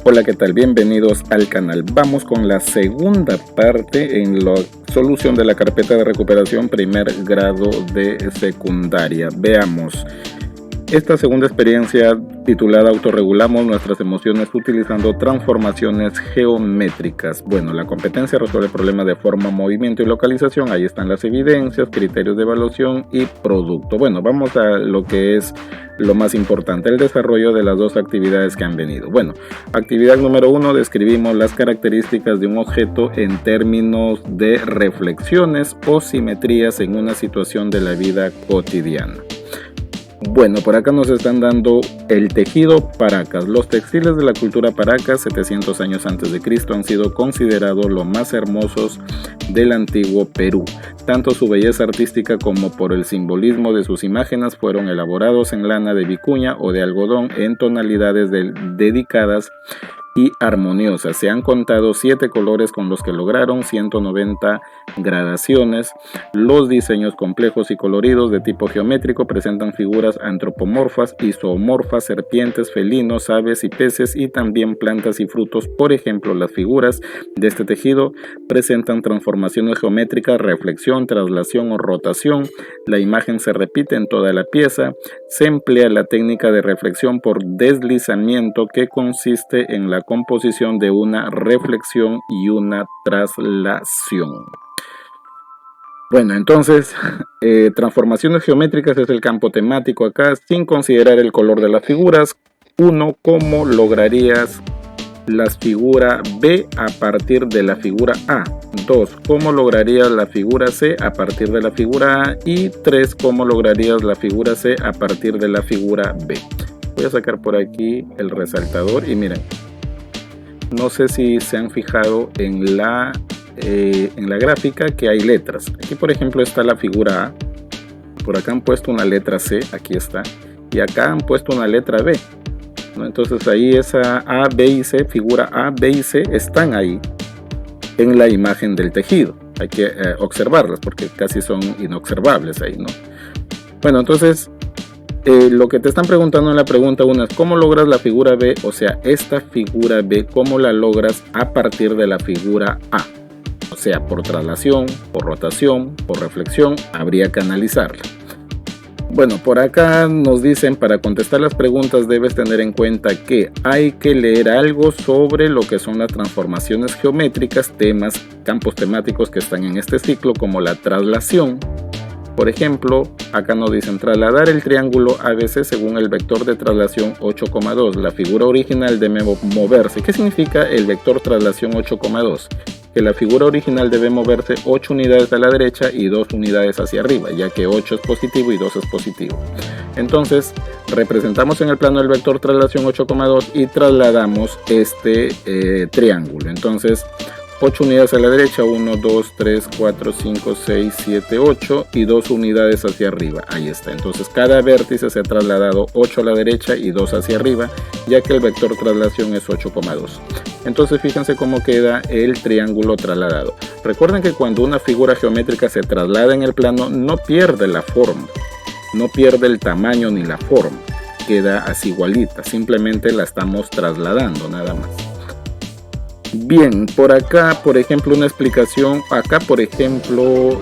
Hola, ¿qué tal? Bienvenidos al canal. Vamos con la segunda parte en la solución de la carpeta de recuperación primer grado de secundaria. Veamos. Esta segunda experiencia titulada Autorregulamos nuestras emociones utilizando transformaciones geométricas. Bueno, la competencia resuelve problemas de forma, movimiento y localización. Ahí están las evidencias, criterios de evaluación y producto. Bueno, vamos a lo que es lo más importante, el desarrollo de las dos actividades que han venido. Bueno, actividad número 1, describimos las características de un objeto en términos de reflexiones o simetrías en una situación de la vida cotidiana. Bueno, por acá nos están dando el tejido Paracas. Los textiles de la cultura Paracas, 700 años antes de Cristo, han sido considerados los más hermosos del antiguo Perú. Tanto su belleza artística como por el simbolismo de sus imágenes fueron elaborados en lana de vicuña o de algodón en tonalidades dedicadas y armoniosas. Se han contado 7 colores con los que lograron 190 gradaciones. Los diseños complejos y coloridos de tipo geométrico presentan figuras antropomorfas y zoomorfas, serpientes, felinos, aves y peces, y también plantas y frutos. Por ejemplo, las figuras de este tejido presentan transformaciones geométricas, reflexión, traslación o rotación. La imagen se repite en toda la pieza. Se emplea la técnica de reflexión por deslizamiento, que consiste en la composición de una reflexión y una traslación. Bueno, entonces, transformaciones geométricas es el campo temático acá, sin considerar el color de las figuras. 1. ¿Cómo lograrías la figura B a partir de la figura A? 2. ¿Cómo lograrías la figura C a partir de la figura A? Y 3. ¿Cómo lograrías la figura C a partir de la figura B? Voy a sacar por aquí el resaltador y miren, no sé si se han fijado en la gráfica que hay letras. Aquí por ejemplo está la figura A, por acá han puesto una letra C, aquí está, y acá han puesto una letra B, ¿no? Entonces ahí esa A, B y C, figura A, B y C están ahí en la imagen del tejido. Hay que observarlas porque casi son inobservables ahí, ¿no? Bueno, entonces lo que te están preguntando en la pregunta 1 es ¿cómo logras la figura B? O sea, esta figura B, ¿cómo la logras a partir de la figura A? O sea, por traslación, por rotación, por reflexión, habría que analizarla. Bueno, por acá nos dicen, para contestar las preguntas debes tener en cuenta que hay que leer algo sobre lo que son las transformaciones geométricas, temas, campos temáticos que están en este ciclo, como la traslación. Por ejemplo, acá nos dicen trasladar el triángulo ABC según el vector de traslación 8,2. La figura original debe moverse. ¿Qué significa el vector traslación 8,2? Que la figura original debe moverse 8 unidades a la derecha y 2 unidades hacia arriba, ya que 8 es positivo y 2 es positivo. Entonces, representamos en el plano del vector traslación 8,2 y trasladamos este triángulo. Entonces, 8 unidades a la derecha, 1, 2, 3, 4, 5, 6, 7, 8 y 2 unidades hacia arriba. Ahí está. Entonces cada vértice se ha trasladado 8 a la derecha y 2 hacia arriba, ya que el vector traslación es 8,2. Entonces fíjense cómo queda el triángulo trasladado. Recuerden que cuando una figura geométrica se traslada en el plano no pierde la forma, no pierde el tamaño ni la forma. Queda así igualita, simplemente la estamos trasladando nada más. Bien, por acá, por ejemplo, una explicación. Acá, por ejemplo,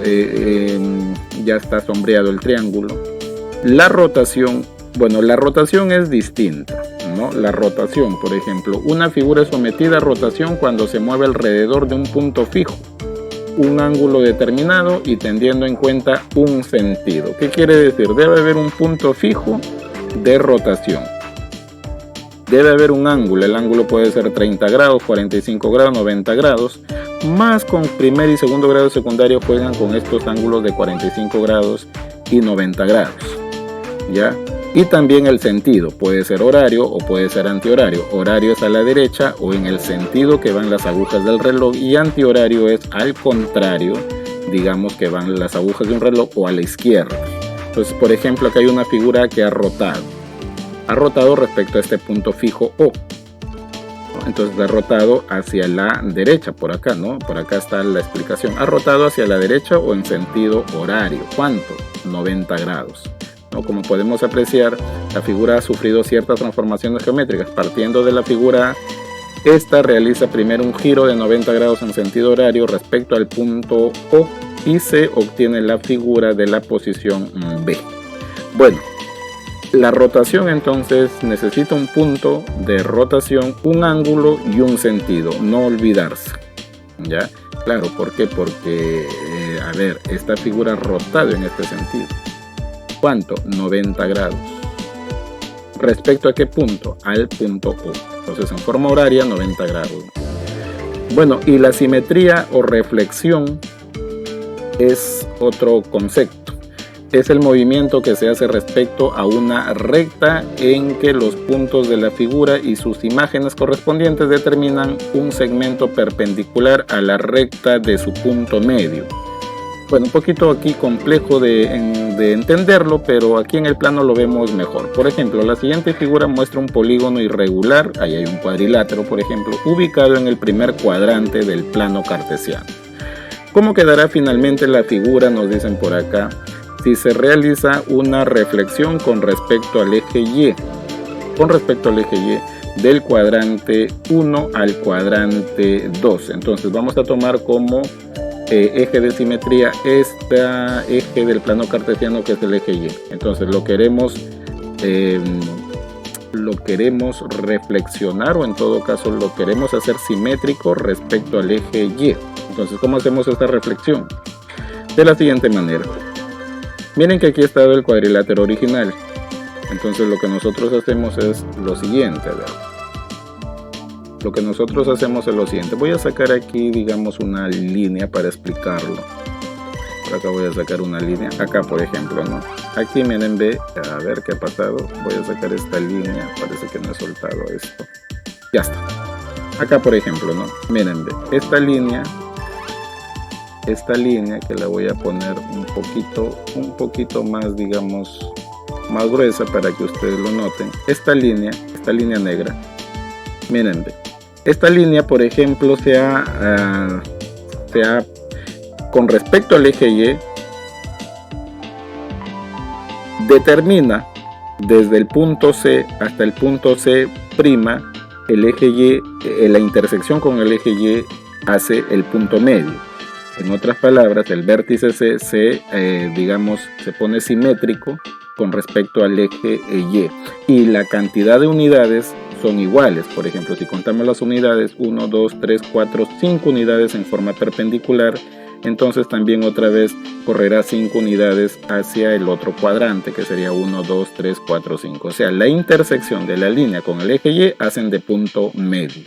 ya está sombreado el triángulo. La rotación, bueno, la rotación es distinta, ¿no? La rotación, por ejemplo, una figura es sometida a rotación cuando se mueve alrededor de un punto fijo, un ángulo determinado y teniendo en cuenta un sentido. ¿Qué quiere decir? Debe haber un punto fijo de rotación. Debe haber un ángulo, el ángulo puede ser 30 grados, 45 grados, 90 grados, más con primer y segundo grado de secundario juegan con estos ángulos de 45 grados y 90 grados, ¿ya? Y también el sentido, puede ser horario o puede ser antihorario. Horario es a la derecha o en el sentido que van las agujas del reloj, y antihorario es al contrario, digamos que van las agujas de un reloj o a la izquierda. Entonces, por ejemplo, acá hay una figura que ha rotado respecto a este punto fijo O. Entonces ha rotado hacia la derecha, por acá, ¿no? Por acá está la explicación. Ha rotado hacia la derecha o en sentido horario. ¿Cuánto? 90 grados. ¿No? Como podemos apreciar, la figura ha sufrido ciertas transformaciones geométricas, partiendo de la figura Esta realiza primero un giro de 90 grados en sentido horario respecto al punto O y se obtiene la figura de la posición B. Bueno, la rotación entonces necesita un punto de rotación, un ángulo y un sentido, no olvidarse. ¿Ya? Claro, ¿por qué? Porque, a ver, esta figura rotado en este sentido. ¿Cuánto? 90 grados. ¿Respecto a qué punto? Al punto O. Entonces en forma horaria 90 grados. Bueno, y la simetría o reflexión es otro concepto. Es el movimiento que se hace respecto a una recta en que los puntos de la figura y sus imágenes correspondientes determinan un segmento perpendicular a la recta de su punto medio. Bueno, un poquito aquí complejo de entenderlo, pero aquí en el plano lo vemos mejor. Por ejemplo, la siguiente figura muestra un polígono irregular, ahí hay un cuadrilátero, por ejemplo, ubicado en el primer cuadrante del plano cartesiano. ¿Cómo quedará finalmente la figura? Nos dicen por acá. Si se realiza una reflexión con respecto al eje Y, del cuadrante 1 al cuadrante 2. Entonces vamos a tomar como eje de simetría este eje del plano cartesiano, que es el eje Y. Entonces lo queremos reflexionar, o en todo caso lo queremos hacer simétrico respecto al eje Y. Entonces, ¿cómo hacemos esta reflexión? De la siguiente manera. Miren que aquí está el cuadrilátero original. Entonces lo que nosotros hacemos es lo siguiente. Voy a sacar aquí, digamos, una línea para explicarlo. Por acá voy a sacar una línea. Acá, por ejemplo, ¿no? Aquí, miren, ve, a ver qué ha pasado. Voy a sacar esta línea. Parece que no he soltado esto. Ya está. Acá, por ejemplo, ¿no? Miren, ve, esta línea que la voy a poner un poquito más, digamos, más gruesa para que ustedes lo noten. Esta línea negra, miren, esta línea, por ejemplo, con respecto al eje Y, determina desde el punto C hasta el punto C', el eje Y, la intersección con el eje Y hace el punto medio. En otras palabras, el vértice C se pone simétrico con respecto al eje Y. Y la cantidad de unidades son iguales. Por ejemplo, si contamos las unidades, 1, 2, 3, 4, 5 unidades en forma perpendicular, entonces también otra vez correrá 5 unidades hacia el otro cuadrante, que sería 1, 2, 3, 4, 5. O sea, la intersección de la línea con el eje Y hacen de punto medio.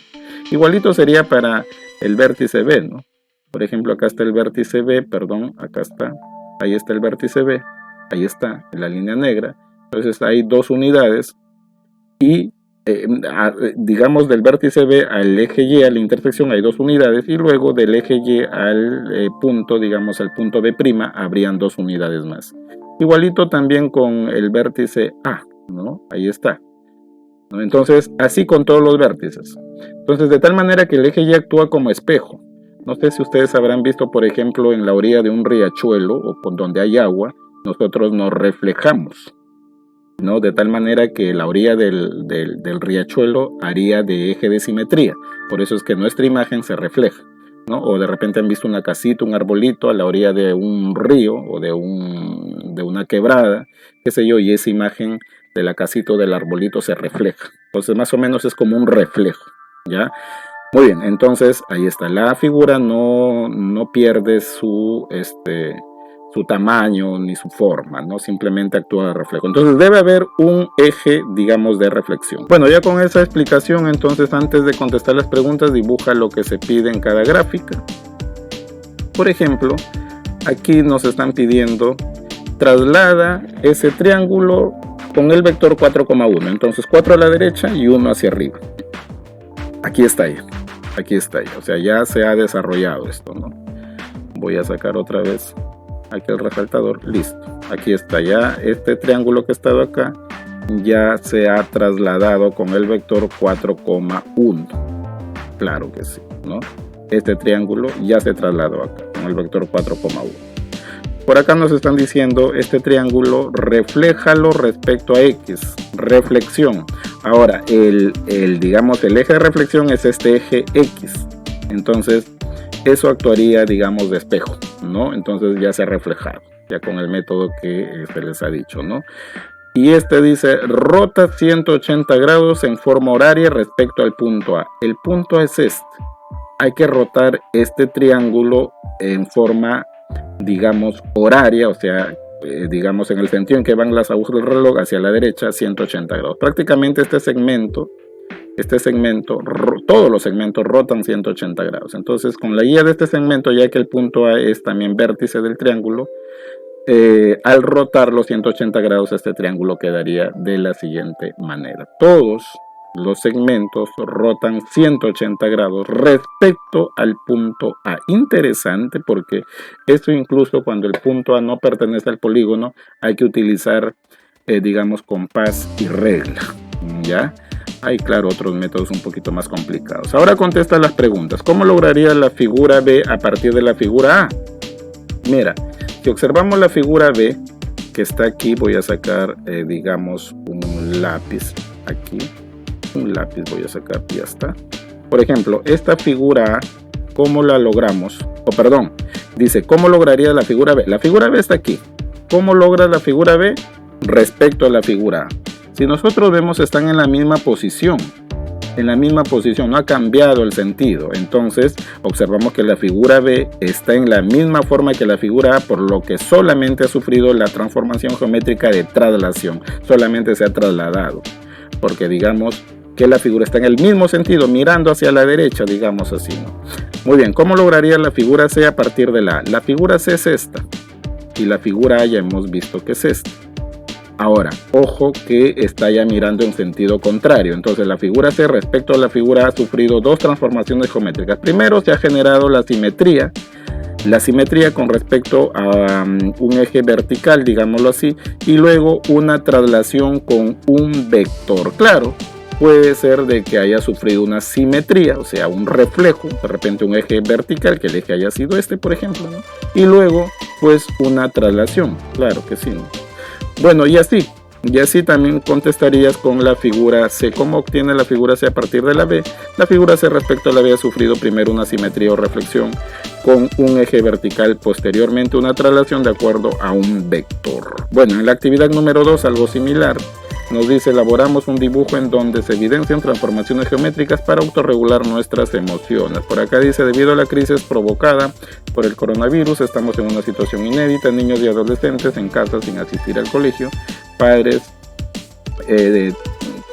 Igualito sería para el vértice B, ¿no? Por ejemplo, acá está el vértice B, ahí está el vértice B, ahí está, en la línea negra. Entonces hay 2 unidades y, digamos, del vértice B al eje Y, a la intersección, hay 2 unidades, y luego del eje Y al punto, digamos, al punto B', habrían 2 unidades más. Igualito también con el vértice A, ¿no? Ahí está. ¿No? Entonces, así con todos los vértices. Entonces, de tal manera que el eje Y actúa como espejo. No sé si ustedes habrán visto, por ejemplo, en la orilla de un riachuelo o donde hay agua, nosotros nos reflejamos, ¿no? De tal manera que la orilla del riachuelo haría de eje de simetría. Por eso es que nuestra imagen se refleja, ¿no? O de repente han visto una casita, un arbolito a la orilla de un río o de una quebrada, qué sé yo, y esa imagen de la casita o del arbolito se refleja. Entonces más o menos es como un reflejo, ¿ya? Muy bien, entonces ahí está. La figura no pierde su tamaño ni su forma, ¿no? Simplemente actúa de reflejo. Entonces debe haber un eje, digamos, de reflexión. Bueno, ya con esa explicación, entonces antes de contestar las preguntas, dibuja lo que se pide en cada gráfica. Por ejemplo, aquí nos están pidiendo traslada ese triángulo con el vector 4,1. Entonces 4 a la derecha y 1 hacia arriba. Aquí está ya. O sea, ya se ha desarrollado esto, ¿no? Voy a sacar otra vez aquí el resaltador. Listo. Aquí está ya. Este triángulo que ha estado acá ya se ha trasladado con el vector 4,1. Claro que sí, ¿no? Este triángulo ya se trasladó acá con el vector 4,1. Por acá nos están diciendo este triángulo refléjalo respecto a X. Reflexión. Ahora, digamos, el eje de reflexión es este eje X. Entonces, eso actuaría, digamos, de espejo, ¿no? Entonces ya se ha reflejado, ya con el método que se les ha dicho, ¿no? Y este dice, rota 180 grados en forma horaria respecto al punto A. El punto A es este. Hay que rotar este triángulo en forma, digamos, horaria, o sea, digamos en el sentido en que van las agujas del reloj hacia la derecha, 180 grados. Prácticamente este segmento, todos los segmentos rotan 180 grados. Entonces, con la guía de este segmento, ya que el punto A es también vértice del triángulo, al rotar los 180 grados, este triángulo quedaría de la siguiente manera. Todos los segmentos rotan 180 grados respecto al punto A. Interesante, porque esto incluso cuando el punto A no pertenece al polígono, hay que utilizar, digamos, compás y regla, ¿ya? Hay, claro, otros métodos un poquito más complicados. Ahora contesta las preguntas. ¿Cómo lograría la figura B a partir de la figura A? Mira, si observamos la figura B, que está aquí, voy a sacar, digamos, un lápiz aquí. Un lápiz voy a sacar y ya está. Por ejemplo, esta figura A, ¿cómo la logramos? Perdón, dice, ¿cómo lograría la figura B? La figura B está aquí. ¿Cómo logra la figura B respecto a la figura A? Si nosotros vemos, están en la misma posición. En la misma posición, no ha cambiado el sentido. Entonces, observamos que la figura B está en la misma forma que la figura A, por lo que solamente ha sufrido la transformación geométrica de traslación. Solamente se ha trasladado. Porque digamos que la figura está en el mismo sentido, mirando hacia la derecha, digamos así, ¿no? Muy bien, ¿cómo lograría la figura C a partir de la A? La figura C es esta. Y la figura A ya hemos visto que es esta. Ahora, ojo que está ya mirando en sentido contrario. Entonces, la figura C respecto a la figura A ha sufrido dos transformaciones geométricas. Primero, se ha generado la simetría con respecto a un eje vertical, digámoslo así, y luego una traslación con un vector. Claro, puede ser de que haya sufrido una simetría, o sea, un reflejo, de repente un eje vertical, que el eje haya sido este, por ejemplo, ¿no? Y luego, pues, una traslación. Claro que sí, ¿no? Bueno, y así también contestarías con la figura C. ¿Cómo obtiene la figura C a partir de la B? La figura C respecto a la B ha sufrido primero una simetría o reflexión con un eje vertical, posteriormente una traslación de acuerdo a un vector. Bueno, en la actividad número 2, algo similar. Nos dice, elaboramos un dibujo en donde se evidencian transformaciones geométricas para autorregular nuestras emociones. Por acá dice, debido a la crisis provocada por el coronavirus, estamos en una situación inédita, niños y adolescentes en casa sin asistir al colegio, padres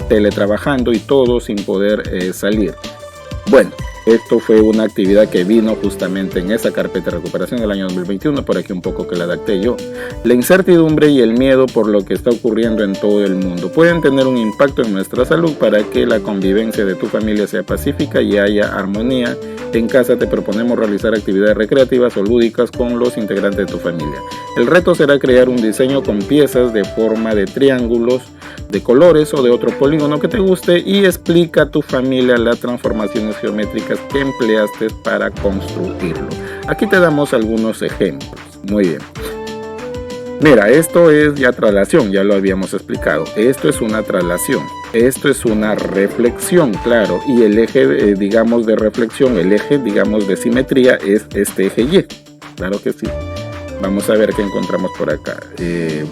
teletrabajando y todos sin poder salir. Bueno, esto fue una actividad que vino justamente en esa carpeta de recuperación del año 2021, por aquí un poco que la adapté yo. La incertidumbre y el miedo por lo que está ocurriendo en todo el mundo pueden tener un impacto en nuestra salud. Para que la convivencia de tu familia sea pacífica y haya armonía en casa, te proponemos realizar actividades recreativas o lúdicas con los integrantes de tu familia. El reto será crear un diseño con piezas de forma de triángulos, de colores o de otro polígono que te guste, y explica a tu familia las transformaciones geométricas que empleaste para construirlo. Aquí te damos algunos ejemplos. Muy bien. Mira, esto es ya traslación, ya lo habíamos explicado. Esto es una traslación. Esto es una reflexión, claro. Y el eje, digamos, de reflexión, el eje, digamos, de simetría es este eje Y. Claro que sí. Vamos a ver qué encontramos por acá.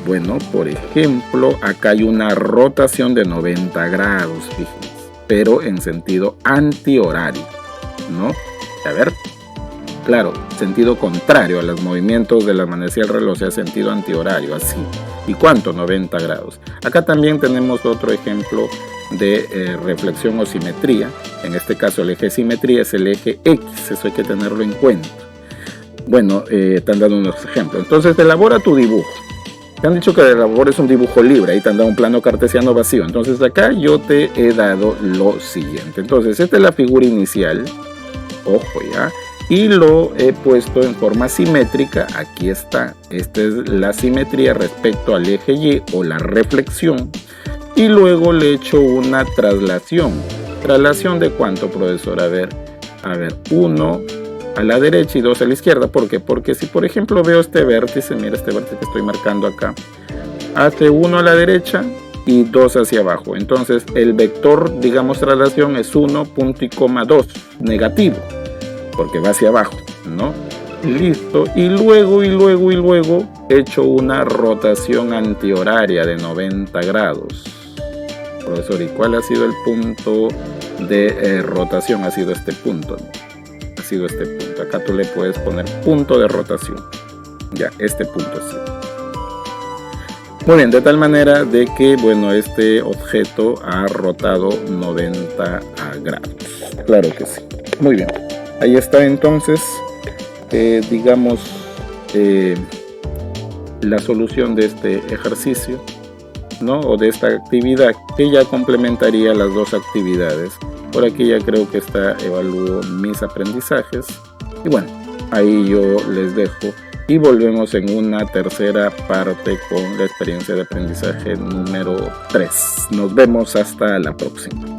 Bueno, por ejemplo, acá hay una rotación de 90 grados, fíjense, pero en sentido antihorario, ¿no? A ver, claro, sentido contrario a los movimientos de la manecilla del reloj, o sea, sentido antihorario, así. ¿Y cuánto? 90 grados. Acá también tenemos otro ejemplo de reflexión o simetría. En este caso, el eje de simetría es el eje X, eso hay que tenerlo en cuenta. Bueno, te han dado unos ejemplos. Entonces, elabora tu dibujo. Te han dicho que elabores un dibujo libre. Ahí te han dado un plano cartesiano vacío. Entonces, acá yo te he dado lo siguiente. Entonces, esta es la figura inicial. Ojo, ya. Y lo he puesto en forma simétrica. Aquí está. Esta es la simetría respecto al eje Y o la reflexión. Y luego le he hecho una traslación. ¿Traslación de cuánto, profesor? A ver, 1 a la derecha y 2 a la izquierda. ¿Por qué? Porque si por ejemplo veo este vértice, mira este vértice que estoy marcando acá, hace 1 a la derecha y 2 hacia abajo. Entonces el vector, digamos, traslación es 1, punto y coma 2, negativo, porque va hacia abajo, ¿no? Listo, y luego he hecho una rotación antihoraria de 90 grados. Profesor, ¿y cuál ha sido el punto de rotación? Ha sido este punto, ¿no? Ha sido este punto. Acá tú le puedes poner punto de rotación. Ya, este punto sí. Muy bien, de tal manera de que, bueno, este objeto ha rotado 90 grados. Claro que sí. Muy bien. Ahí está entonces, digamos, la solución de este ejercicio, ¿no? O de esta actividad, que ya complementaría las dos actividades. Por aquí ya creo que evalúo mis aprendizajes. Y bueno, ahí yo les dejo. Y volvemos en una tercera parte con la experiencia de aprendizaje número 3. Nos vemos hasta la próxima.